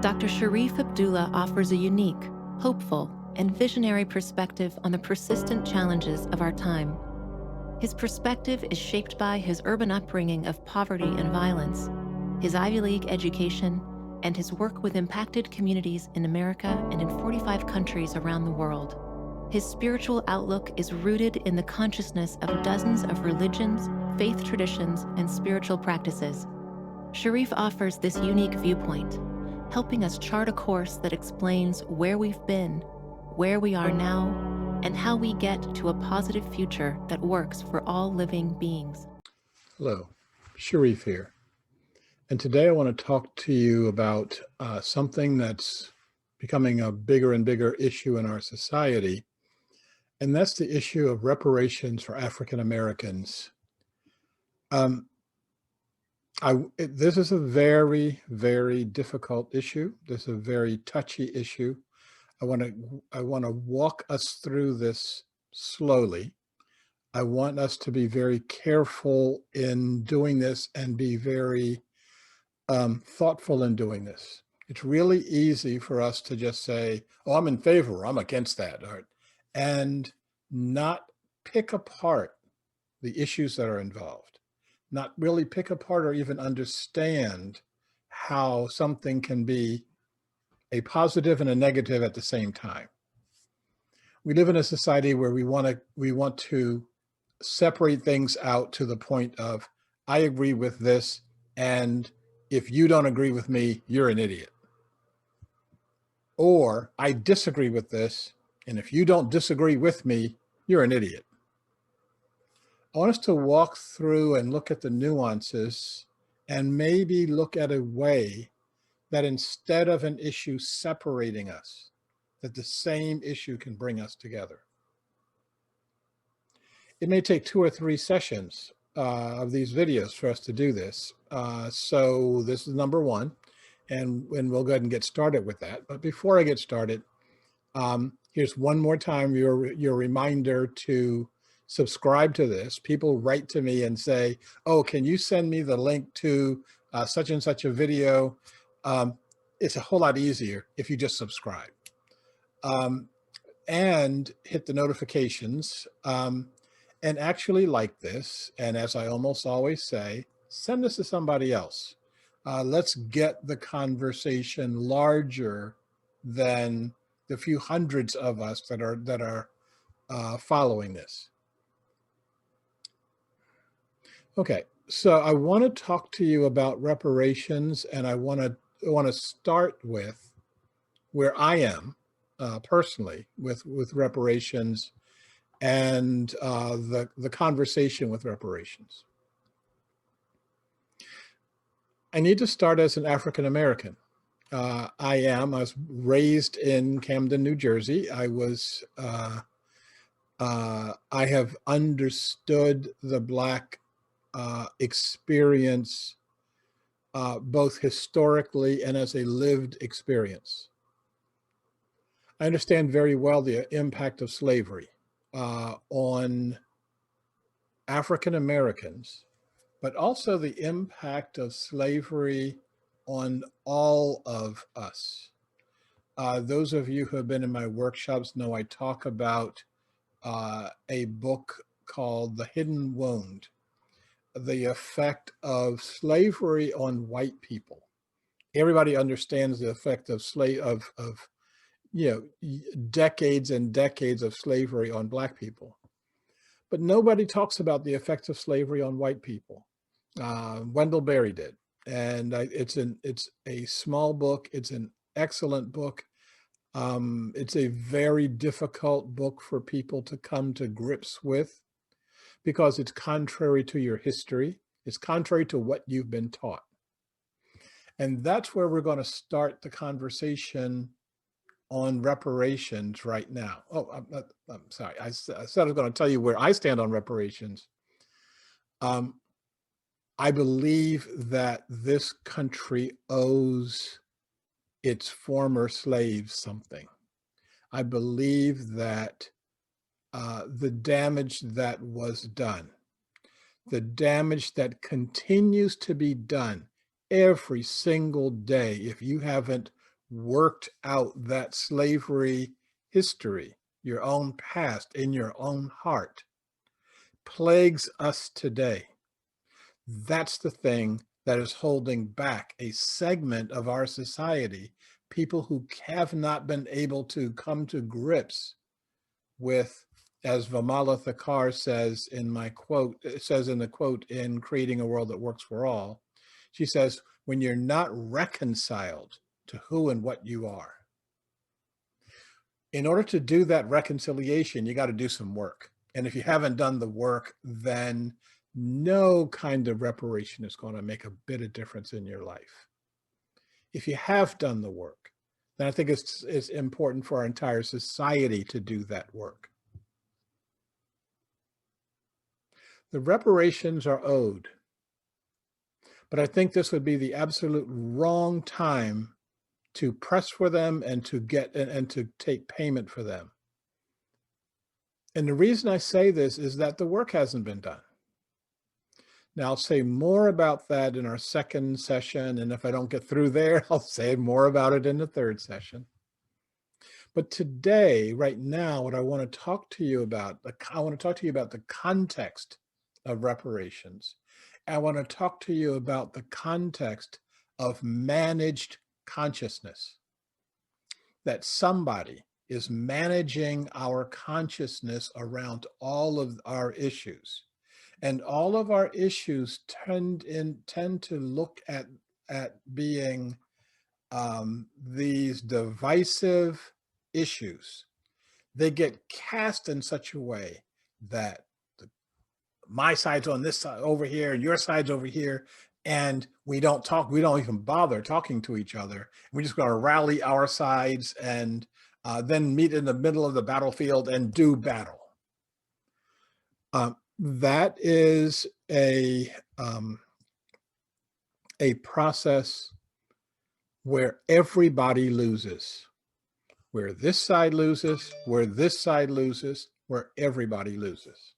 Dr. Sharif Abdullah offers a unique, hopeful, and visionary perspective on the persistent challenges of our time. His perspective is shaped by his urban upbringing of poverty and violence, his Ivy League education, and his work with impacted communities in America and in 45 countries around the world. His spiritual outlook is rooted in the consciousness of dozens of religions, faith traditions, and spiritual practices. Sharif offers this unique viewpoint, helping us chart a course that explains where we've been, where we are now, and how we get to a positive future that works for all living beings. Hello, Sharif here. And today I want to talk to you about something that's becoming a bigger and bigger issue in our society, and that's the issue of reparations for African Americans. This is a very, very difficult issue. This is a very touchy issue. I want to walk us through this slowly. I want us to be very careful in doing this and be very thoughtful in doing this. It's really easy for us to just say, oh, I'm in favor, I'm against that, and not pick apart the issues that are involved, not really pick apart or even understand how something can be a positive and a negative at the same time. We live in a society where we want to separate things out to the point of, I agree with this, and if you don't agree with me, you're an idiot. Or I disagree with this, and if you don't disagree with me, you're an idiot. I want us to walk through and look at the nuances and maybe look at a way that instead of an issue separating us, that the same issue can bring us together. It may take 2 or 3 sessions of these videos for us to do this. So this is number 1, and we'll go ahead and get started with that. But before I get started, here's one more time your reminder to subscribe to this. People write to me and say, oh, can you send me the link to such and such a video? It's a whole lot easier if you just subscribe and hit the notifications. And actually like this, and as I almost always say, send this to somebody else. Let's get the conversation larger than the few hundreds of us that are following this. Okay, so I want to talk to you about reparations, and I want to start with where I am personally with reparations and the conversation with reparations. I need to start as an African American. I was raised in Camden, New Jersey. I have understood the Black experience both historically and as a lived experience. I understand very well the impact of slavery on African Americans, but also the impact of slavery on all of us. Those of you who have been in my workshops know I talk about a book called The Hidden Wound, the effect of slavery on white people. Everybody understands the effect of decades and decades of slavery on Black people. But nobody talks about the effects of slavery on white people. Wendell Berry did. And it's a small book. It's an excellent book. It's a very difficult book for people to come to grips with because it's contrary to your history. It's contrary to what you've been taught. And that's where we're going to start the conversation on reparations right now. Oh, I'm sorry. I said I was going to tell you where I stand on reparations. I believe that this country owes its former slaves something. I believe that the damage that was done, the damage that continues to be done every single day, if you haven't worked out that slavery history, your own past in your own heart, plagues us today. That's the thing that is holding back a segment of our society, people who have not been able to come to grips with, as Vamala Thakar says in my quote, it says in the quote in Creating a World That Works for All, she says, when you're not reconciled to who and what you are. In order to do that reconciliation, you got to do some work. And if you haven't done the work, then no kind of reparation is going to make a bit of difference in your life. If you have done the work, then I think it's important for our entire society to do that work. The reparations are owed, but I think this would be the absolute wrong time to press for them and to get and to take payment for them. And the reason I say this is that the work hasn't been done. Now, I'll say more about that in our second session, and if I don't get through there, I'll say more about it in the third session. But today, right now, what I want to talk to you about, I want to talk to you about the context of reparations. I want to talk to you about the context of managed consciousness, that somebody is managing our consciousness around all of our issues. And all of our issues tend to look at being these divisive issues. They get cast in such a way that my side's on this side over here and your side's over here, and we don't talk, we don't even bother talking to each other. We're just going to rally our sides and then meet in the middle of the battlefield and do battle. That is a process where everybody loses, where this side loses, where this side loses, where everybody loses.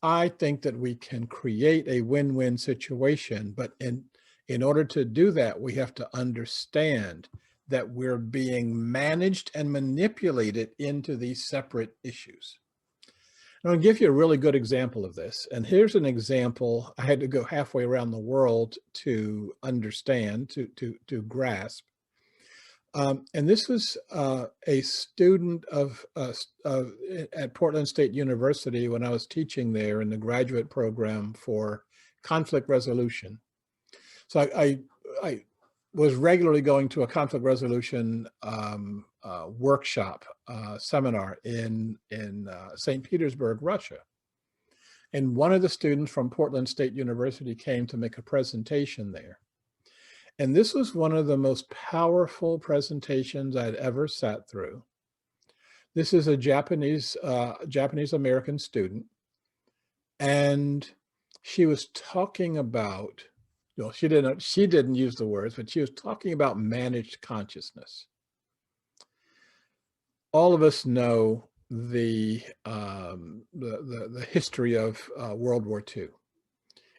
I think that we can create a win-win situation, but in order to do that, we have to understand that we're being managed and manipulated into these separate issues. I'm going to give you a really good example of this. And here's an example I had to go halfway around the world to understand, to grasp. And this was a student at Portland State University when I was teaching there in the graduate program for conflict resolution. So I was regularly going to a conflict resolution workshop seminar in St. Petersburg, Russia. And one of the students from Portland State University came to make a presentation there. And this was one of the most powerful presentations I'd ever sat through. This is a Japanese American student. And she was talking about, well, she didn't use the words, but she was talking about managed consciousness. All of us know the history of World War II.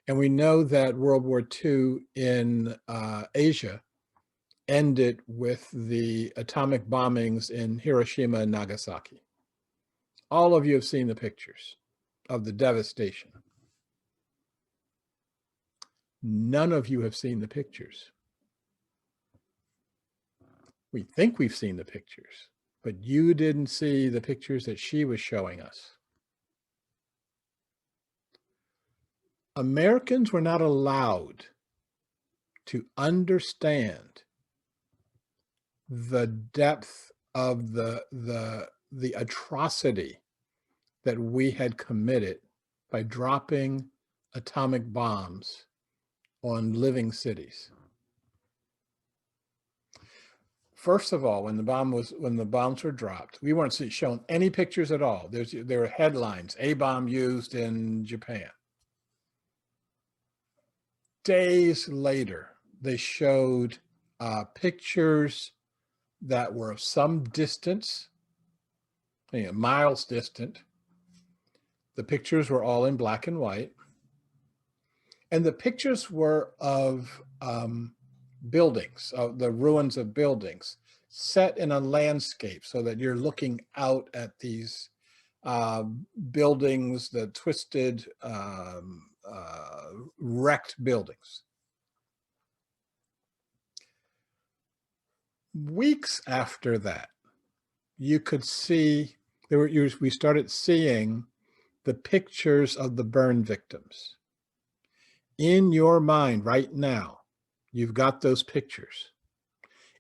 And we know that World War II in Asia ended with the atomic bombings in Hiroshima and Nagasaki. All of you have seen the pictures of the devastation. None of you have seen the pictures. We think we've seen the pictures, but you didn't see the pictures that she was showing us. Americans were not allowed to understand the depth of the atrocity that we had committed by dropping atomic bombs on living cities. First of all, when the bombs were dropped, we weren't shown any pictures at all. There were headlines: "A bomb used in Japan." Days later, they showed pictures that were of some distance, miles distant. The pictures were all in black and white. And the pictures were of buildings, the ruins of buildings, set in a landscape so that you're looking out at these buildings, the twisted, wrecked buildings. Weeks after that, you could see, we started seeing the pictures of the burn victims. In your mind right now, you've got those pictures.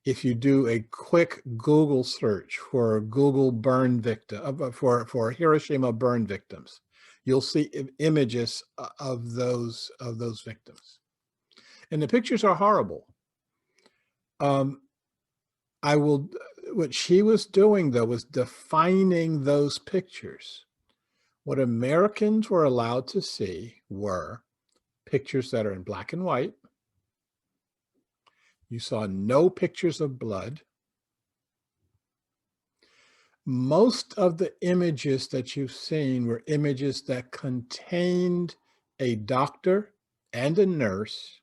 If you do a quick Google search for Google burn victim, for Hiroshima burn victims, you'll see images of those victims. And the pictures are horrible. What she was doing though was defining those pictures. What Americans were allowed to see were pictures that are in black and white. You saw no pictures of blood. Most of the images that you've seen were images that contained a doctor and a nurse.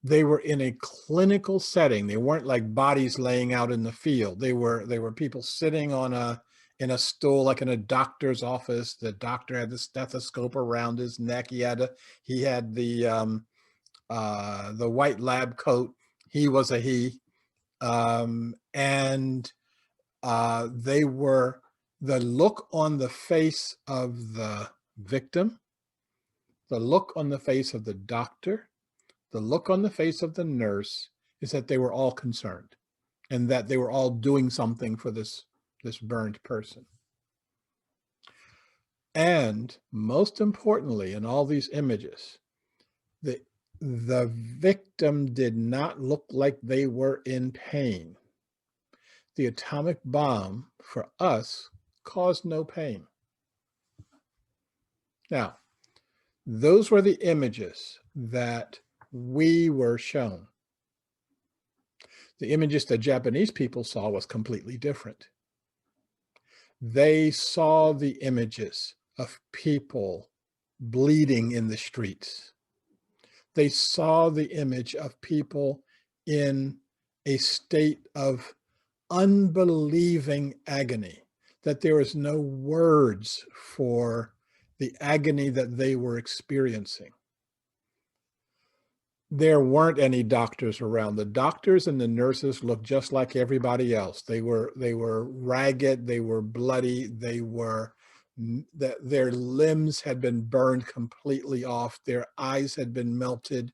They were in a clinical setting. They weren't like bodies laying out in the field. They were people sitting in a stool, like in a doctor's office. The doctor had the stethoscope around his neck. He had the white lab coat. He was a he. And they were, the look on the face of the victim, the look on the face of the doctor, the look on the face of the nurse is that they were all concerned and that they were all doing something for this burned person. And most importantly, in all these images, the victim did not look like they were in pain. The atomic bomb, for us, caused no pain. Now, those were the images that we were shown. The images that Japanese people saw was completely different. They saw the images of people bleeding in the streets. They saw the image of people in a state of unbelieving agony, that there is no words for the agony that they were experiencing. There weren't any doctors around. The doctors and the nurses looked just like everybody else. They were ragged, they were bloody, their limbs had been burned completely off, their eyes had been melted.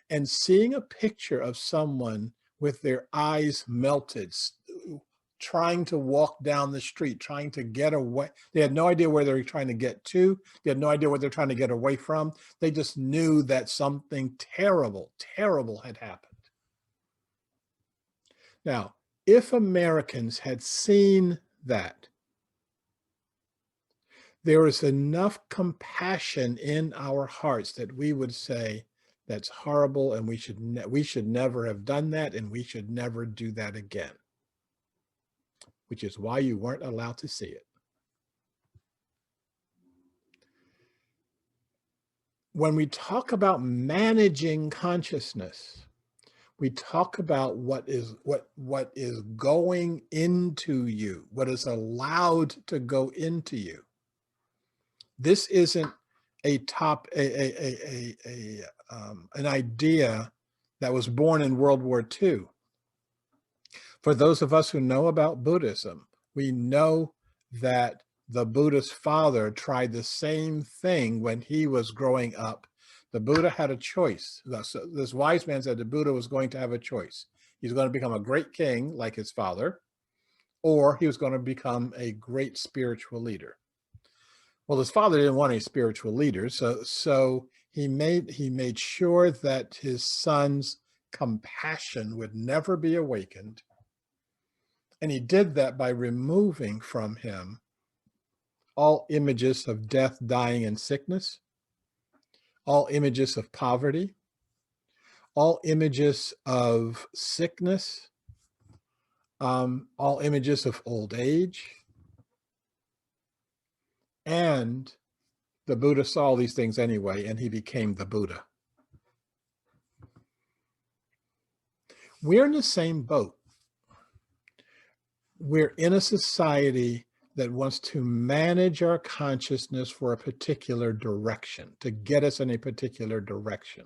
And seeing a picture of someone with their eyes melted, trying to walk down the street, trying to get away. They had no idea where they were trying to get to. They had no idea what they're trying to get away from. They just knew that something terrible, terrible had happened. Now, if Americans had seen that, there is enough compassion in our hearts that we would say, that's horrible, and we should never have done that, and we should never do that again. Which is why you weren't allowed to see it. When we talk about managing consciousness, we talk about what is going into you, what is allowed to go into you. This isn't an idea that was born in World War II. For those of us who know about Buddhism, we know that the Buddha's father tried the same thing when he was growing up. The Buddha had a choice. This wise man said the Buddha was going to have a choice. He's going to become a great king like his father, or he was going to become a great spiritual leader. Well, his father didn't want any spiritual leaders, so he made sure that his son's compassion would never be awakened. And he did that by removing from him all images of death, dying, and sickness, all images of poverty, all images of sickness, all images of old age. And the Buddha saw all these things anyway, and he became the Buddha. We're in the same boat. We're in a society that wants to manage our consciousness for a particular direction, to get us in a particular direction,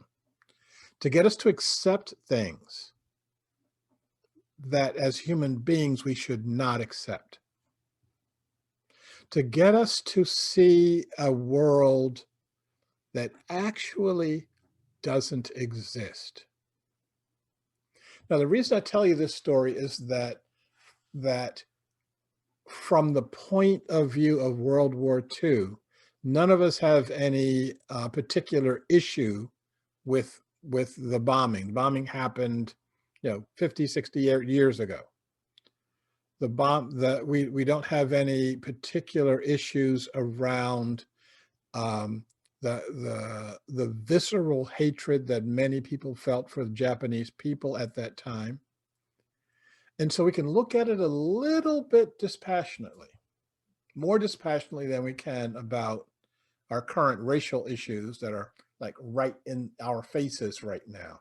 to get us to accept things that as human beings we should not accept, to get us to see a world that actually doesn't exist. Now, the reason I tell you this story is that from the point of view of World War II, none of us have any particular issue with the bombing. The bombing happened, 50, 60 years ago. We don't have any particular issues around the visceral hatred that many people felt for the Japanese people at that time. And so we can look at it a little bit dispassionately, more dispassionately than we can about our current racial issues that are like right in our faces right now.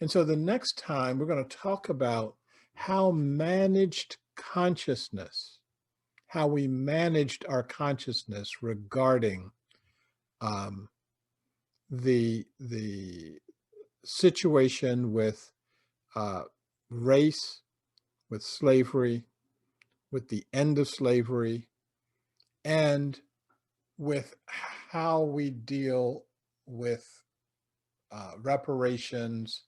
And so the next time we're going to talk about how managed consciousness, how we managed our consciousness regarding the situation with race, with slavery, with the end of slavery, and with how we deal with reparations,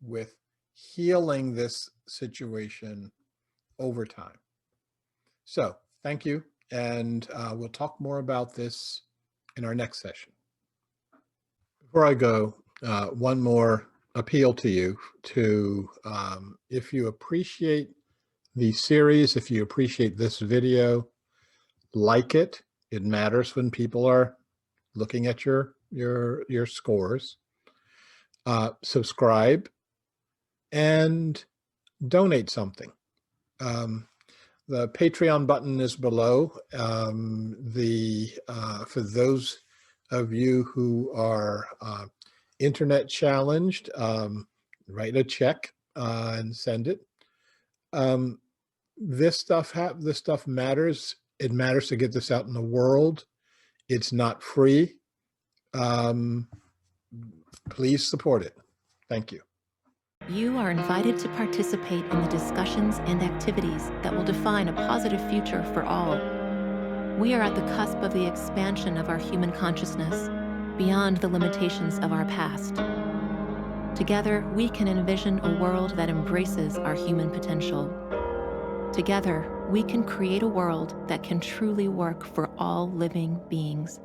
with healing this situation over time. So thank you, and we'll talk more about this in our next session. Before I go, one more appeal to you to, if you appreciate the series, if you appreciate this video, like it. It matters when people are looking at your scores. Subscribe and donate something. The Patreon button is below. For those of you who are internet challenged, write a check and send it. This stuff matters. It matters to get this out in the world. It's not free. Please support it. Thank you. You are invited to participate in the discussions and activities that will define a positive future for all. We are at the cusp of the expansion of our human consciousness, beyond the limitations of our past. Together, we can envision a world that embraces our human potential. Together, we can create a world that can truly work for all living beings.